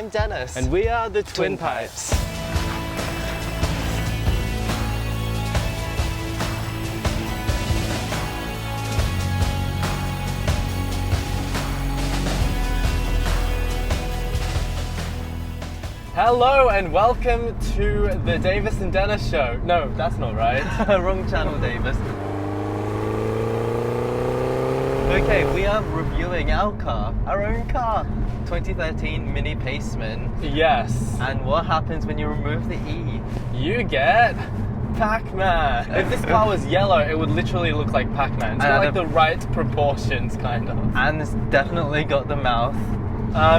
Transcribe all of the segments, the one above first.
I'm Dennis. And we are the Twin Pipes. Hello and welcome to the Davis and Dennis show. No, that's not right. Wrong channel, Davis. Okay, we are reviewing our own car. 2013 Mini Paceman. Yes. And what happens when you remove the E? You get Pac-Man. If this car was yellow, it would literally look like Pac-Man. It's got like the right proportions, kind of. And it's definitely got the mouth.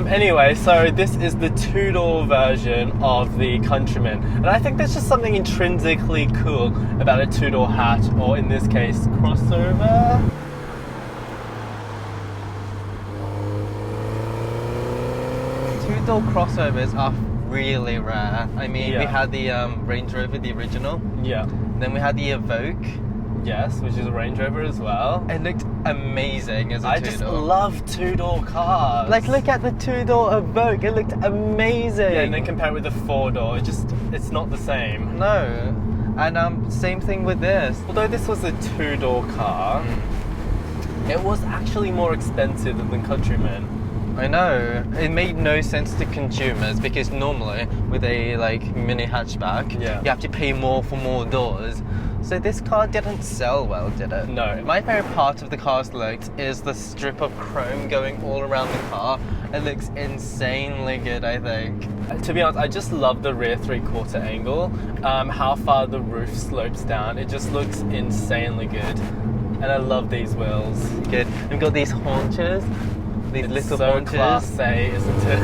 Anyway, so this is the two-door version of the Countryman. And I think there's just something intrinsically cool about a two-door hatch, or in this case, crossover. Two-door crossovers are really rare. I mean, we had the Range Rover, the original. Yeah. Then we had the Evoque. Yes, which is a Range Rover as well. It looked amazing as a two-door. I just love two-door cars. Like, look at the two-door Evoque. It looked amazing. Yeah, and then compare it with the four-door. It's not the same. No. And same thing with this. Although this was a two-door car, it was actually more expensive than the Countryman. I know. It made no sense to consumers because normally with a mini hatchback, you have to pay more for more doors. So this car didn't sell well, did it? No. My favorite part of the car's looks is the strip of chrome going all around the car. It looks insanely good, I think. To be honest, I just love the rear three-quarter angle. How far the roof slopes down. It just looks insanely good. And I love these wheels. Good. We've got these haunches. These little so haunches. Class A, isn't it?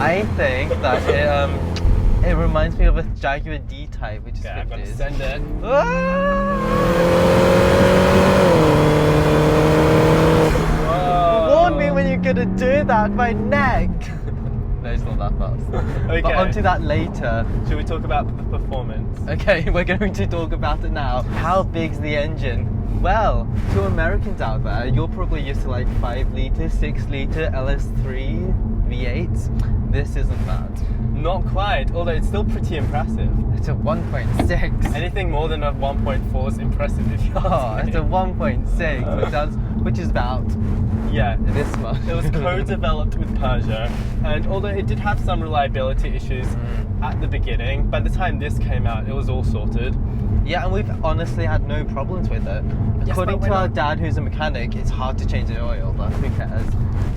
I think that it reminds me of a Jaguar D-Type, which is 50s. I'm gonna send it. Warn me when you're gonna do that, my neck! No, it's not that fast. Okay. But onto that later. Should we talk about the performance? Okay, we're going to talk about it now. How big's the engine? Well, to Americans out there, you're probably used to 5 litre, 6 litre LS3 V8s. This isn't that. Not quite, although it's still pretty impressive. It's a 1.6. Anything more than a 1.4 is impressive if you ask me. It's a 1.6, which is about this much. It was co-developed with Peugeot, and although it did have some reliability issues at the beginning, by the time this came out, it was all sorted. Yeah, and we've honestly had no problems with it. According to our dad, who's a mechanic, it's hard to change the oil, but who cares?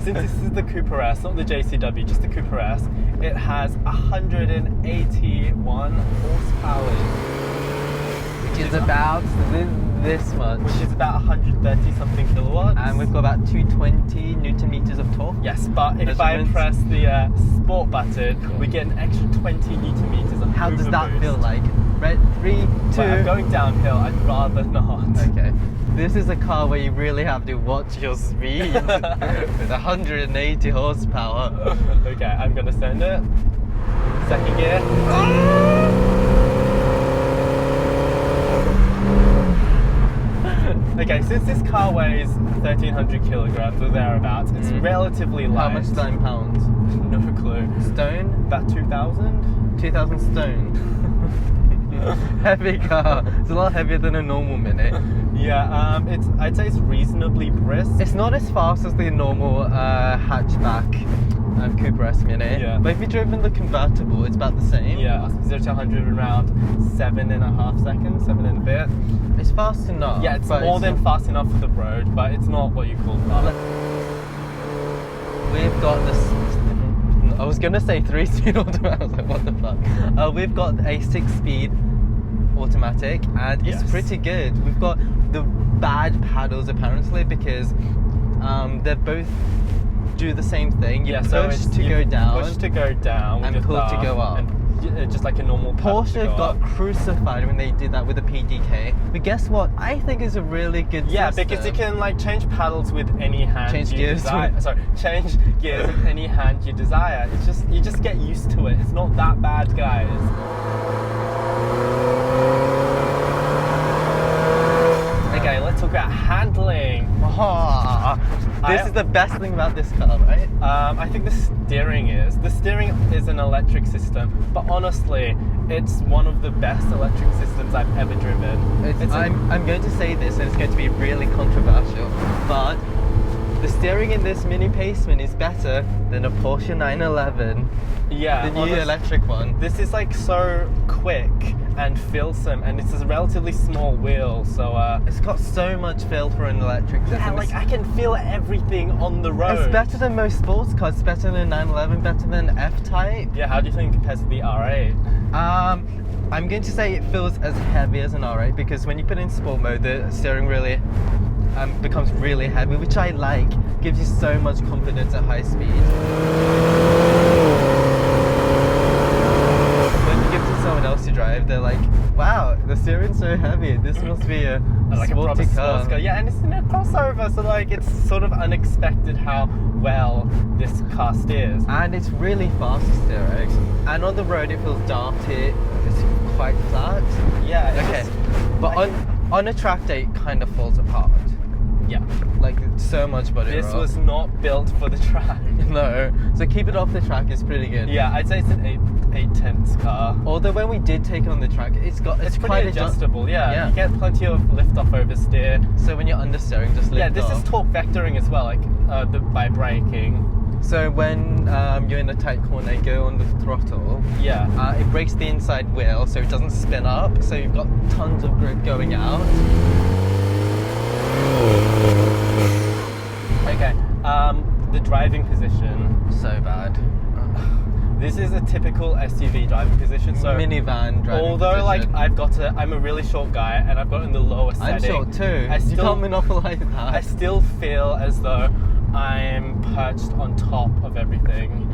Since this is the Cooper S, not the JCW, just the Cooper S, it has 181 horsepower. Which is about this much. Which is about 130 something kilowatts. And we've got about 220 Newton meters of torque. Yes, but if I press the sport button, we get an extra 20 Newton meters of How does that boost. feel like? Red, 3, 2... Well, I'm going downhill, I'd rather not. Okay. This is a car where you really have to watch your speed with 180 horsepower. Okay, I'm gonna send it. Second gear. Okay, since this car weighs 1,300 kilograms or thereabouts, it's relatively light. How much is that in pounds? No clue. Stone? About 2,000? 2,000 stone. Heavy car. It's a lot heavier than a normal Mini. Yeah, I'd say it's reasonably brisk. It's not as fast as the normal hatchback Cooper S Mini. Yeah. But if you drove in the convertible, it's about the same. Yeah, 0 to 100 in around 7.5 seconds, 7 and a bit. It's fast enough. Yeah, it's more than fast enough for the road, but it's not what you call fast. We've got this. I was gonna say 3-speed automatic. I was like, what the fuck? We've got a 6-speed automatic, and it's pretty good. We've got the bad paddles apparently because they're both do the same thing. You push to go down, push to go down, and pull to go up. And just like a normal Porsche got crucified when they did that with the PDK. But guess what? I think it's a really good system. Because you can change paddles with any hand. Change gears. Change gears with any hand you desire. It's just you just get used to it. It's not that bad, guys. Okay, let's talk about handling. This is the best thing about this car, right? I think the steering is. The steering is an electric system, but honestly, it's one of the best electric systems I've ever driven. I'm going to say this, and it's going to be really controversial, but the steering in this Mini Paceman is better than a Porsche 911. Yeah, the new electric one. This is like so quick and feelsome, and it's a relatively small wheel, so it's got so much feel for an electric system. Yeah, like I can feel everything on the road. It's better than most sports cars. It's better than 911, better than F-Type. Yeah, how do you think it compares to the R8? I'm going to say it feels as heavy as an R8 because when you put in sport mode, the steering really becomes really heavy, which I like. Gives you so much confidence at high speed. When you give it to someone else to drive, they're like, wow, the steering's so heavy. This must be a like sporty a proper sports car. Yeah, and it's in a crossover, so like it's sort of unexpected how well this car steers. And it's really fast steering. And on the road, it feels darty. It's quite flat. Yeah. Okay. But on a track day, it kind of falls apart. Yeah. Like so much body This roll. was not built for the track. No. So keep it off the track is pretty good. Yeah, I'd say it's an 8/10 car. Although when we did take it on the track, it's pretty quite adjustable. Yeah. You get plenty of lift off oversteer. So when you're understeering, just lift off. Yeah, this is torque vectoring as well, like by braking. So when you're in a tight corner, you go on the throttle. Yeah. It brakes the inside wheel so it doesn't spin up. So you've got tons of grip going out. Okay. The driving position. So bad. This is a typical SUV driving position. So minivan driving although position. like I'm a really short guy and I've got in the lower setting. I'm short too. You can't monopolize that. I still feel as though I'm perched on top of everything.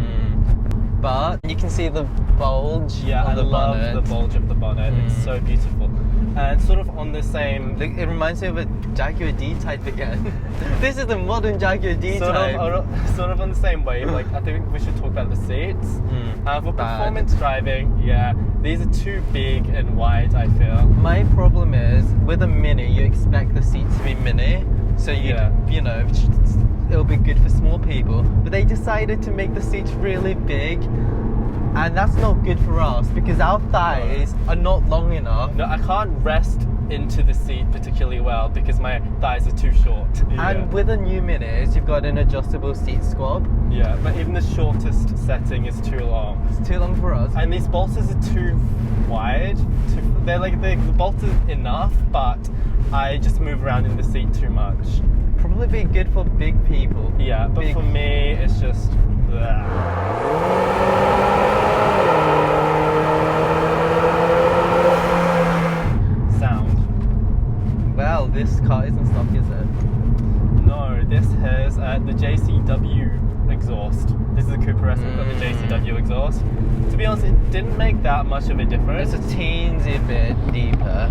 But you can see the bulge. Yeah, on the love bonnet. the bulge of the bonnet. It's so beautiful. And sort of on the same... It reminds me of a Jaguar D-Type again. This is the modern Jaguar D-Type. Sort of on the same wave. Like, I think we should talk about the seats. For performance driving, yeah, these are too big and wide, I feel. My problem is, with a Mini, you expect the seats to be mini. So you know, it'll be good for small people. But they decided to make the seats really big. And that's not good for us because our thighs are not long enough. No, I can't rest into the seat particularly well because my thighs are too short. And with the new Minis, you've got an adjustable seat squab. Yeah, but even the shortest setting is too long. It's too long for us. And these bolsters are too wide. The bolt is enough, but I just move around in the seat too much. Probably be good for big people. Yeah, but for me, it's just... Sound. Well, this car isn't stock, is it? No, this has the JCW exhaust. This is a Cooper S with the JCW exhaust. To be honest, it didn't make that much of a difference. It's a teensy bit deeper.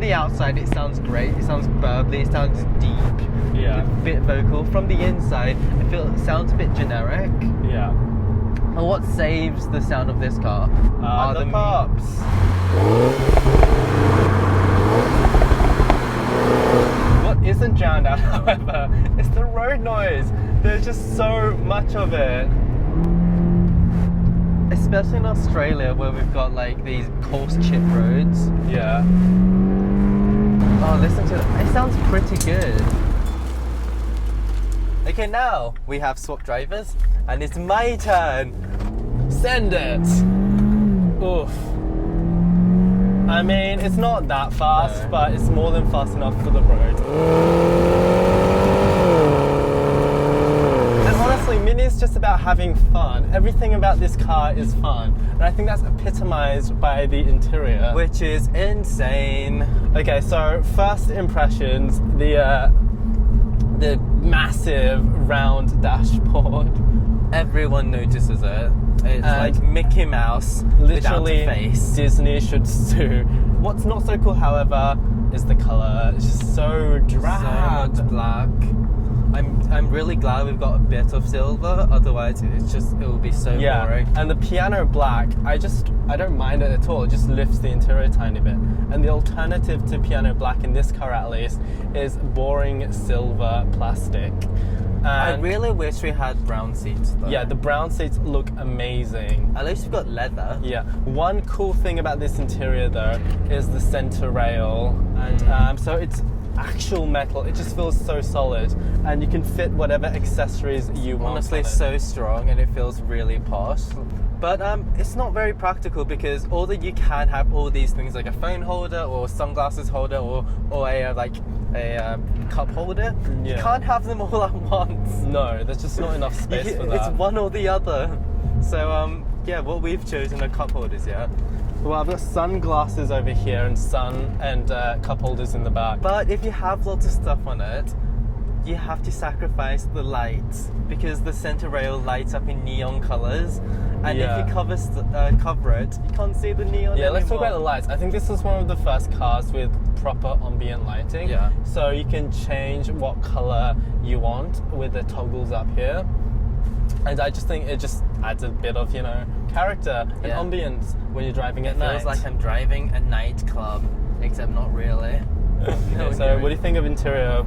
Outside it sounds great, it sounds burbly, it sounds deep, yeah, a bit vocal. From the inside it sounds a bit generic. Yeah. And what saves the sound of this car are the pops. What isn't drowned out, however, is the road noise. There's just so much of it. Especially in Australia where we've got like these coarse chip roads. Yeah. Oh, listen to it. It sounds pretty good. Okay, now we have swapped drivers, and it's my turn. Send it. Oof. I mean, it's not that fast, but it's more than fast enough for the road. And honestly, Mini is just about having fun. Everything about this car is fun. And I think that's epitomized by the interior. Which is insane. Okay, so first impressions, the massive round dashboard. Everyone notices it. It's like Mickey Mouse literally without a face. Disney should sue. What's not so cool, however, is the color. It's just so drab. So much black. I'm really glad we've got a bit of silver, otherwise it will be so boring. And the piano black, I don't mind it at all. It just lifts the interior a tiny bit. And the alternative to piano black in this car at least is boring silver plastic. And I really wish we had brown seats though. Yeah, the brown seats look amazing. At least we've got leather. Yeah. One cool thing about this interior though is the center rail, and so it's actual metal. It just feels so solid, and you can fit whatever accessories you want. Honestly, so strong, and it feels really posh. But it's not very practical because although you can have all these things like a phone holder or sunglasses holder or a cup holder, you can't have them all at once. No, there's just not enough space for that. It's one or the other. So yeah, what we've chosen are cup holders, yeah. Well, I've got sunglasses over here and cup holders in the back. But if you have lots of stuff on it, you have to sacrifice the lights because the center rail lights up in neon colors, and if you cover it, you can't see the neon. Yeah, let's talk anymore. about the lights. I think this is one of the first cars with proper ambient lighting. Yeah. So you can change what color you want with the toggles up here. And I just think it just adds a bit of, character and ambience when you're driving at night. It feels like I'm driving a nightclub, except not really. So what do you think of interior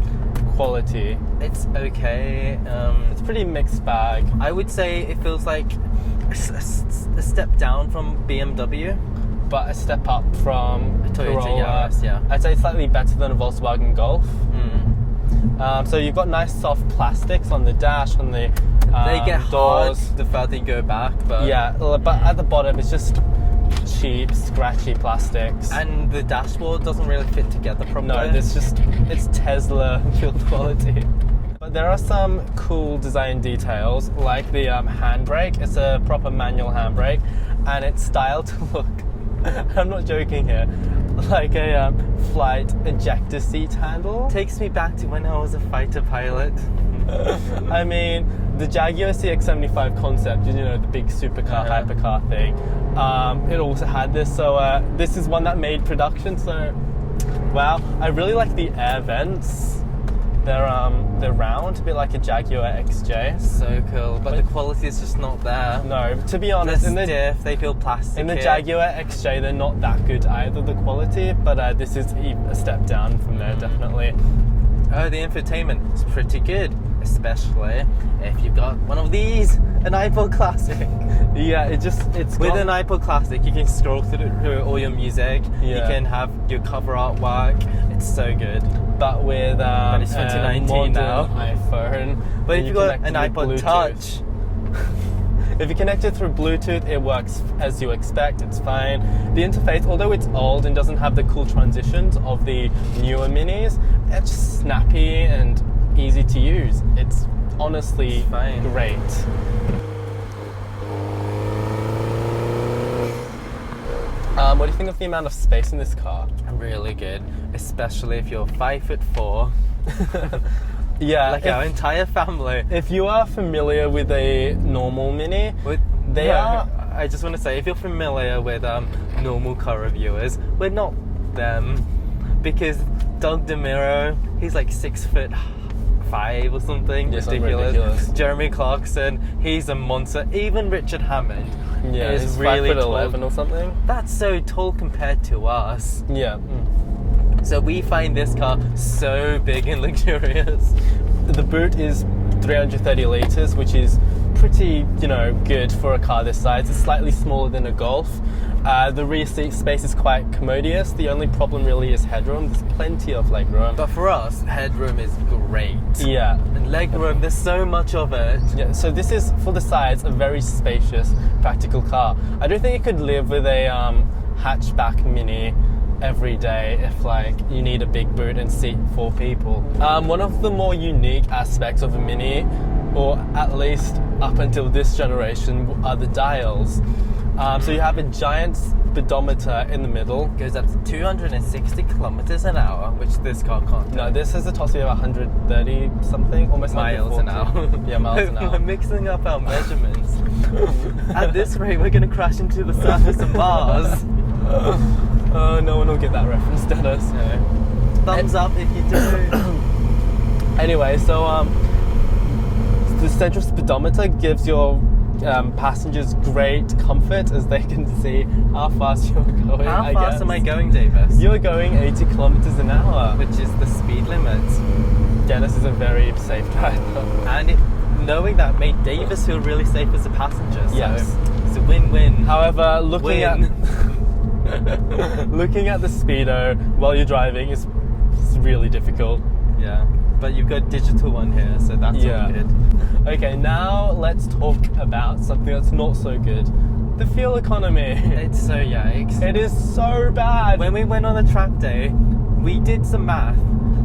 quality? It's okay. It's a pretty mixed bag. I would say it feels like a step down from BMW. But a step up from Toyota Corolla. Yaris, yeah. I'd say slightly better than a Volkswagen Golf. So you've got nice soft plastics on the dash, on the they get doors. hard the further you go back, but but at the bottom it's just cheap, scratchy plastics. And the dashboard doesn't really fit together properly. No, it's Tesla build quality. But there are some cool design details, like the handbrake. It's a proper manual handbrake, and it's styled to look, I'm not joking here, like a flight ejector seat handle. Takes me back to when I was a fighter pilot. I mean, the Jaguar CX-75 concept, the big supercar, hypercar thing, it also had this, so this is one that made production, so wow. I really like the air vents. They're round, a bit like a Jaguar XJ. So cool, but the quality is just not there. No, to be honest, they feel plastic. In the Jaguar XJ, they're not that good either, the quality, but this is a step down from there, definitely. Oh, the infotainment is pretty good, especially if you've got one of these, an iPod Classic. Yeah, it's with an iPod Classic, you can scroll through all your music. You can have your cover artwork. It's so good. But with but it's 2019 now. iPhone. But if you've got an iPod Touch. If you connect it through Bluetooth, it works as you expect, it's fine. The interface, although it's old and doesn't have the cool transitions of the newer Minis, it's just snappy and easy to use. It's honestly great. What do you think of the amount of space in this car? Really good, especially if you're 5'4". Yeah, like our entire family. If you are familiar with a normal Mini, I just want to say, if you're familiar with normal car reviewers, we're not them, because Doug DeMiro, he's like 6'5" or something, ridiculous. Jeremy Clarkson, he's a monster. Even Richard Hammond, is really 5'11" tall. or something. That's so tall compared to us. Yeah. So we find this car so big and luxurious. The boot is 330 litres, which is pretty, good for a car this size. It's slightly smaller than a Golf. The rear seat space is quite commodious. The only problem really is headroom. There's plenty of legroom. But for us, headroom is great. Yeah. And legroom, there's so much of it. Yeah, so this is, for the size, a very spacious, practical car. I don't think it could live with a hatchback Mini every day if you need a big boot and seat 4 people. One of the more unique aspects of a Mini, or at least up until this generation, are the dials. So you have a giant speedometer in the middle. Goes up to 260 kilometers an hour, which this car can't do. No, this has a top speed of 130 something, almost Miles an hour. 140. Yeah, miles an hour. We're mixing up our measurements. At this rate, we're going to crash into the surface of Mars. Oh, no one will get that reference, Dennis. No. Thumbs up if you do. Anyway, so the central speedometer gives your passengers great comfort as they can see how fast you're going. How fast am I going, Davis? You're going 80 kilometers an hour, which is the speed limit. Dennis is a very safe driver. And knowing that made Davis feel really safe as a passenger. So Yes. it's a win-win. However, looking at the speedo while you're driving is really difficult. Yeah. But you've got a digital one here, so that's all good. Okay, now let's talk about something that's not so good. The fuel economy. It's so yikes. It is so bad. When we went on a track day, we did some math,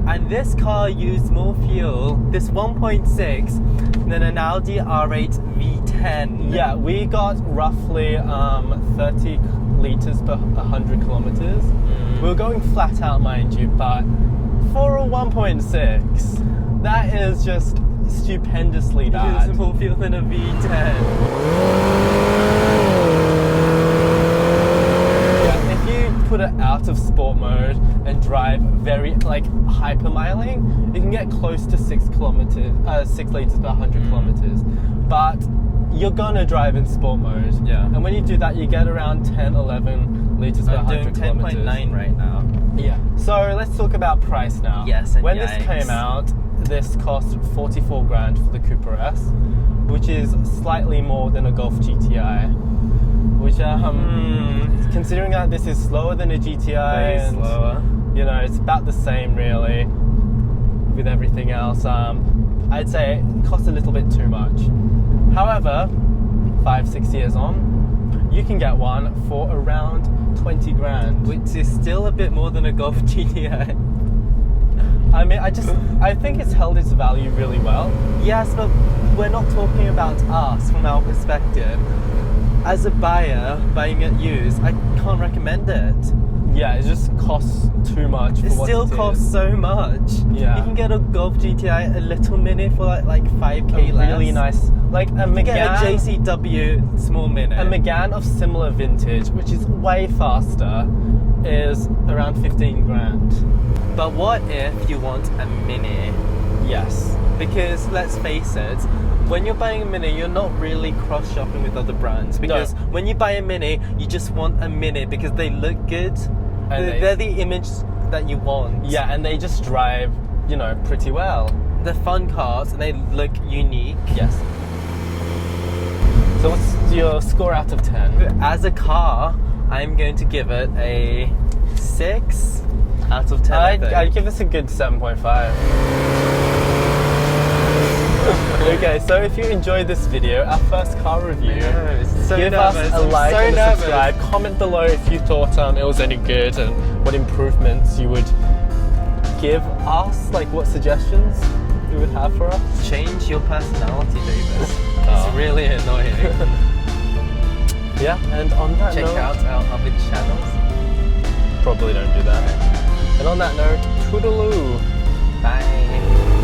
and this car used more fuel, this 1.6, than an Audi R8 V10. Yeah, we got roughly 30 litres per 100 kilometres. We were going flat out, mind you, but for a 1.6, that is just stupendously bad. It's more fuel than a V10. Yeah, if you put it out of sport mode and drive very hypermiling, you can get close to 6 litres per 100 kilometres. But you're gonna drive in sport mode. Yeah. And when you do that, you get around 10, 11 litres per 100 I'm doing kilometres. 10.9 right now. Yeah. So let's talk about price now. Yes, and when yikes. this came out, this cost 44 grand for the Cooper S, which is slightly more than a Golf GTI. Which, considering that this is slower than a GTI, Very and slower. you know, it's about the same really with everything else. I'd say it costs a little bit too much. However, 5-6 years on, you can get one for around 20 grand. Which is still a bit more than a Golf GTI. I mean, I think it's held its value really well. Yes, but we're not talking about us from our perspective. As a buyer, buying it used, I can't recommend it. Yeah, it just costs too much for It what still it costs is. so much. Yeah. You can get a Golf GTI, a little mini for like 5k less. Really nice, like a You can get a Megane. JCW small mini. A Megane of similar vintage, which is way faster, is around 15 grand. But what if you want a mini? Yes. Because let's face it, when you're buying a mini, you're not really cross-shopping with other brands. Because when you buy a mini, you just want a mini because they look good. And They're the image that you want. Yeah, and they just drive, you know, pretty well. They're fun cars and they look unique. Yes. So what's your score out of 10? As a car, I'm going to give it a 6 out of 10. I'd give this a good 7.5. Okay, so if you enjoyed this video, our first car review, give us a like and a subscribe. Comment below if you thought it was any good and what improvements you would give us, like what suggestions you would have for us. Change your personality, Davis. Oh. It's really annoying. Yeah, and on that Check note, out our other channels. probably don't do that. And on that note, toodaloo. Bye.